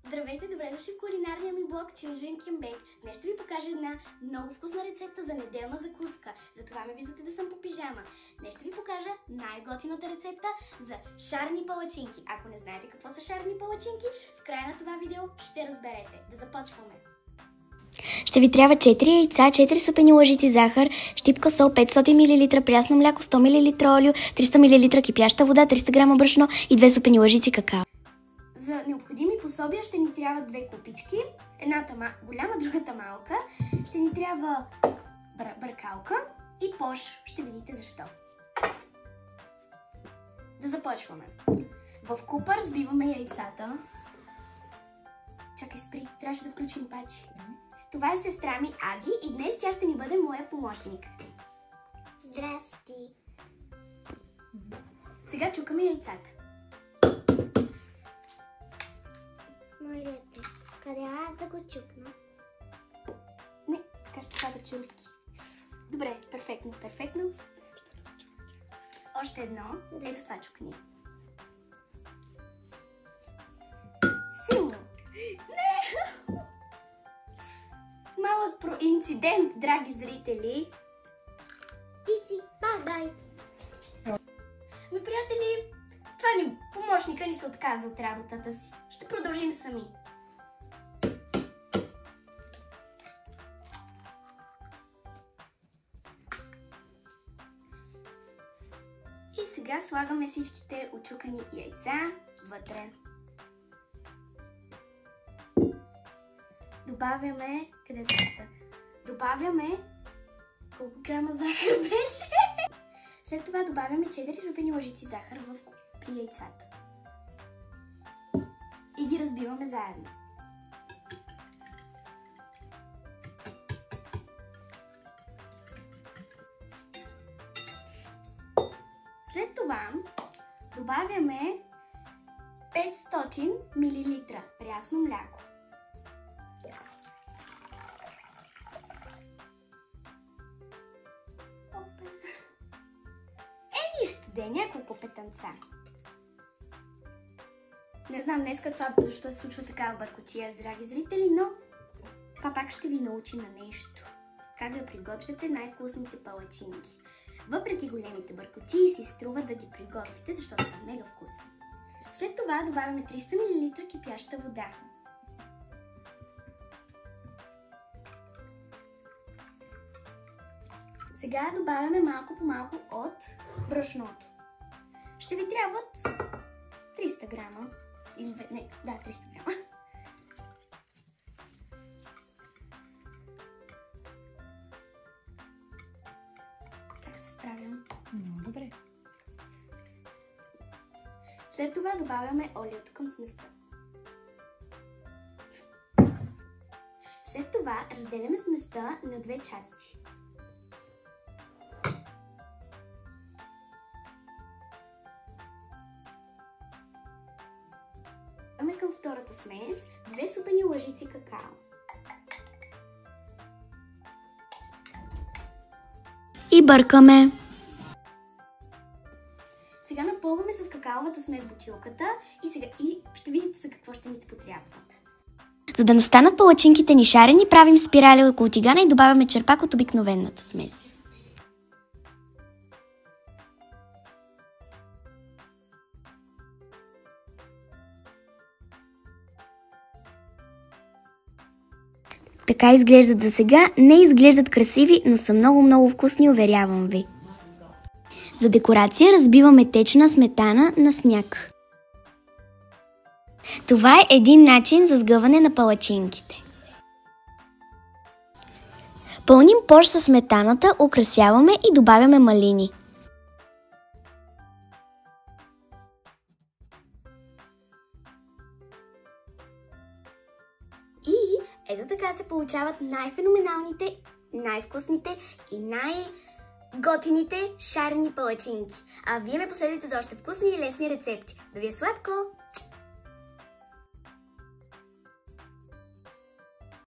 Здравейте, добре дошли в кулинарния ми блог Children Can Bake. Днес ще ви покажа една много вкусна рецепта за неделна закуска. Затова ме виждате да съм по пижама. Днес ще ви покажа най-готината рецепта за шарени палачинки. Ако не знаете какво са шарени палачинки, в края на това видео ще разберете. Да започваме! Ще ви трябва 4 яйца, 4 супени лъжици захар, щипка сол, 500 мл прясно мляко, 100 мл олио, 300 мл кипяща вода, 300 г брашно и 2 супени лъжици какао. За необходими пособия ще ни трябва 2 купички, едната голяма, другата малка. Ще ни трябва бъркалка и пош. Ще видите защо. Да започваме. В купа разбиваме яйцата. Чакай, спри, трябваше да включим пачи. Това е сестра ми Ади и днес тя ще ни бъде моя помощник. Здрасти! Сега чукаме яйцата. Моля те, къде аз да го чукна? Не, така ще падат чулки. Добре, перфектно, перфектно. Още едно. Ето това чукни. Силно. Не! Малък инцидент, драги зрители. Ти си падай! Ми, приятели, това ни помощника ни се отказа от работата си. Ще продължим сами. И сега слагаме всичките очукани яйца вътре. Добавяме... Къде са? Добавяме... Колко грама захар беше? След това добавяме 4 супени лъжици захар при яйцата. И ги разбиваме заедно. След това добавяме 500 мл прясно мляко. Нищо де, няколко петънца. Не знам днеска това, защо се случва такава бъркотия, драги зрители, но това пак ще ви научи на нещо. Как да приготвяте най-вкусните палачинки. Въпреки големите бъркотии си струва да ги приготвите, защото са мега вкусни. След това добавяме 300 мл кипяща вода. Сега добавяме малко по малко от брашното. Ще ви трябват 300 грама. Или не, да, 300 грама. Как се справям? Много добре. След това добавяме олиото към сместа. След това разделяме сместа на 2 части. Към втората смес 2 супени лъжици какао. И бъркаме. Сега напълваме с какаовата смес бутилката и ще видите за какво ще ни потрябва. За да не станат палачинките ни шарени, правим спирали около тигана и добавяме черпак от обикновената смес. Така изглеждат за сега. Не изглеждат красиви, но са много вкусни, уверявам ви. За декорация разбиваме течна сметана на сняг. Това е един начин за сгъване на палачинките. Пълним пош със сметаната, украсяваме и добавяме малини. Ето така се получават най-феноменалните, най-вкусните и най-готините шарени палачинки. А вие ме последвайте за още вкусни и лесни рецепти. Да ви е сладко!